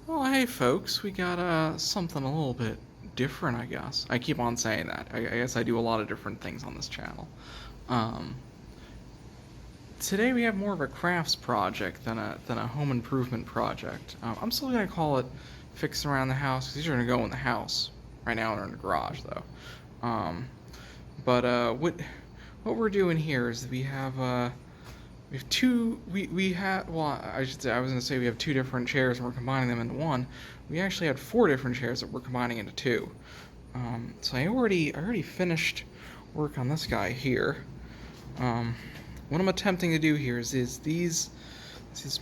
Well, hey folks, we got something a little bit different, I guess. I keep on saying that. I guess I do a lot of different things on this channel. Um, Today we have more of a crafts project than a home improvement project. I'm still gonna call it fixing around the house because these are gonna go in the house. Right now they're in the garage though. Um, but what we're doing here is we have two. We have. Well, I should say. I was going to say we have two different chairs and we're combining them into one. We actually had four different chairs that we're combining into two. So I already finished work on this guy here. What I'm attempting to do here is this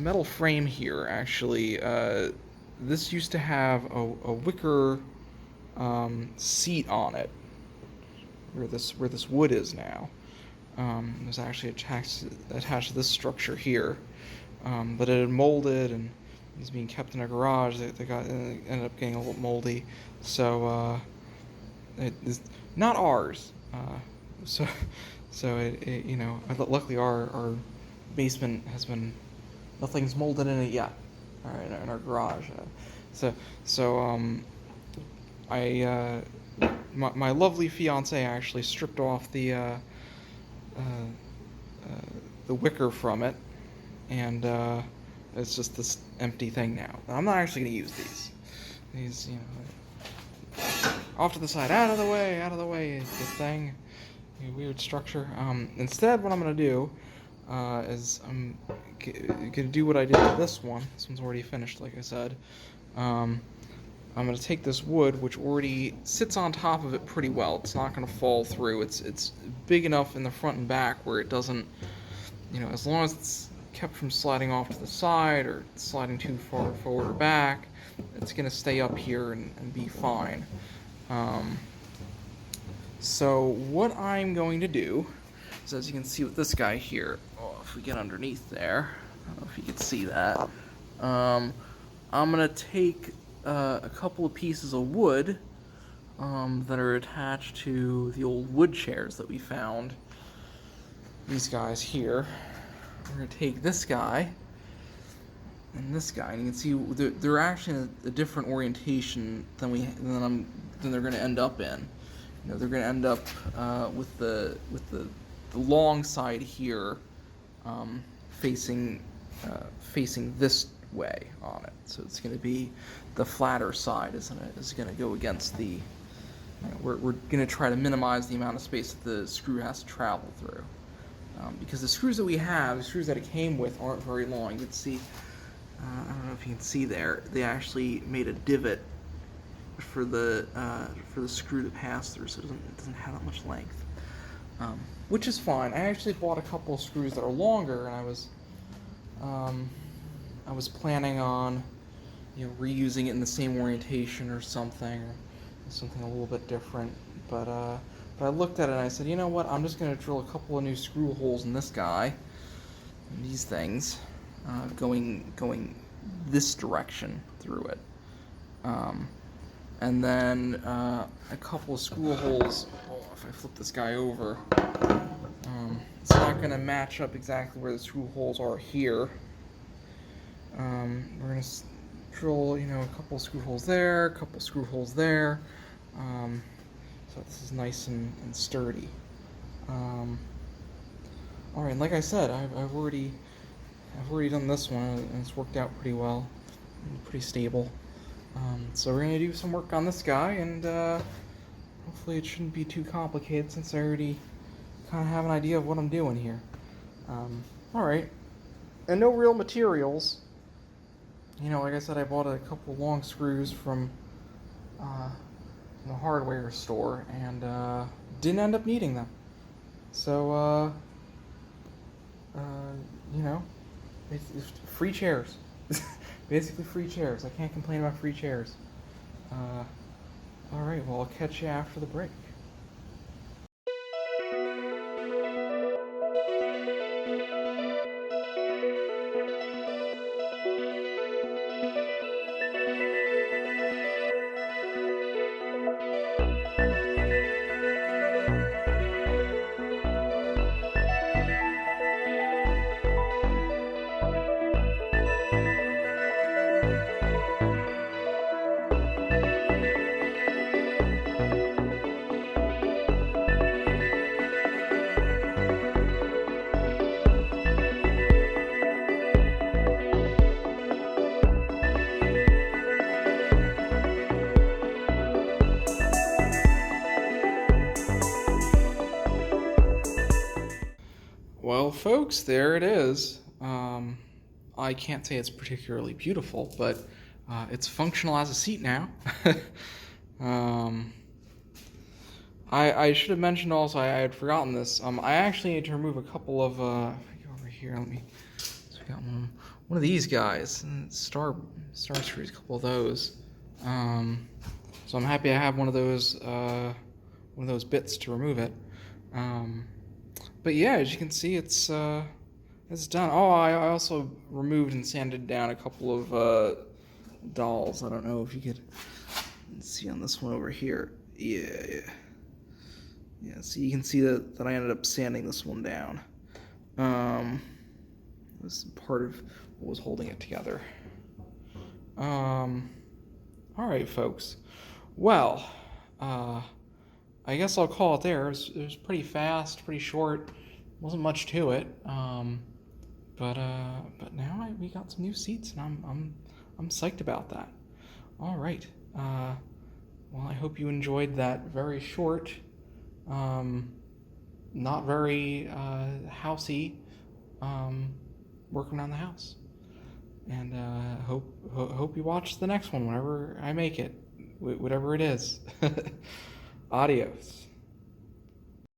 metal frame here. Actually, this used to have a wicker seat on it, where this wood is now. Was actually attached to this structure here, but it had molded and is being kept in a garage. It ended up getting a little moldy, so it is not ours. So luckily our basement has been nothing's molded in it yet. In our garage. So so I my lovely fiance actually stripped off uh, the wicker from it, and it's just this empty thing now. I'm not actually going to use these. These, off to the side, out of the way, this thing. Weird structure. Instead, what I'm going to do is I'm going to do what I did with this one. This one's already finished, like I said. I'm going to take this wood, which already sits on top of it pretty well. It's not going to fall through. It's big enough in the front and back where it doesn't, as long as it's kept from sliding off to the side or sliding too far forward or back, it's going to stay up here and be fine. So what I'm going to do is, as you can see with this guy here, if we get underneath there, I don't know if you can see that, I'm going to take a couple of pieces of wood that are attached to the old wood chairs that we found. These guys here. We're going to take this guy and this guy, and you can see they're actually a different orientation than they're going to end up in. They're going to end up with the long side here facing this way on it. So it's going to be the flatter side is going to go against the. We're going to try to minimize the amount of space that the screw has to travel through, because the screws that we have, the screws that it came with, aren't very long. You can see. I don't know if you can see there. They actually made a divot for the screw to pass through, so it doesn't have that much length, which is fine. I actually bought a couple of screws that are longer, and I was planning on reusing it in the same orientation or something a little bit different. But I looked at it and I said, you know what? I'm just going to drill a couple of new screw holes in this guy, in these things, going this direction through it. And then a couple of screw holes. If I flip this guy over, it's not going to match up exactly where the screw holes are here. We're going to drill, a couple of screw holes there, a couple of screw holes there. So this is nice and sturdy. All right, and like I said, I've already done this one, and it's worked out pretty well, and pretty stable. So we're gonna do some work on this guy, and hopefully it shouldn't be too complicated since I already kind of have an idea of what I'm doing here. All right, and no real materials. Like I said, I bought a couple long screws from the hardware store, and didn't end up needing them. So, it's free chairs. Basically free chairs. I can't complain about free chairs. Alright, well, I'll catch you after the break. folks, there it is. I can't say it's particularly beautiful, but it's functional as a seat now. um, I should have mentioned also, I had forgotten this. I actually need to remove a couple of. If I go over here, let me. So we got one of these guys, Star Screws, a couple of those. So I'm happy I have one of those bits to remove it. But yeah, as you can see, it's done. Oh, I also removed and sanded down a couple of dolls. I don't know if you could see on this one over here. Yeah. So you can see that I ended up sanding this one down. This is part of what was holding it together. All right, folks. Well, I guess I'll call it there. It was pretty fast, pretty short. Wasn't much to it. But now we got some new seats, and I'm psyched about that. All right. Well, I hope you enjoyed that very short, not very housey, working around the house. And hope you watch the next one whenever I make it, whatever it is. Adios.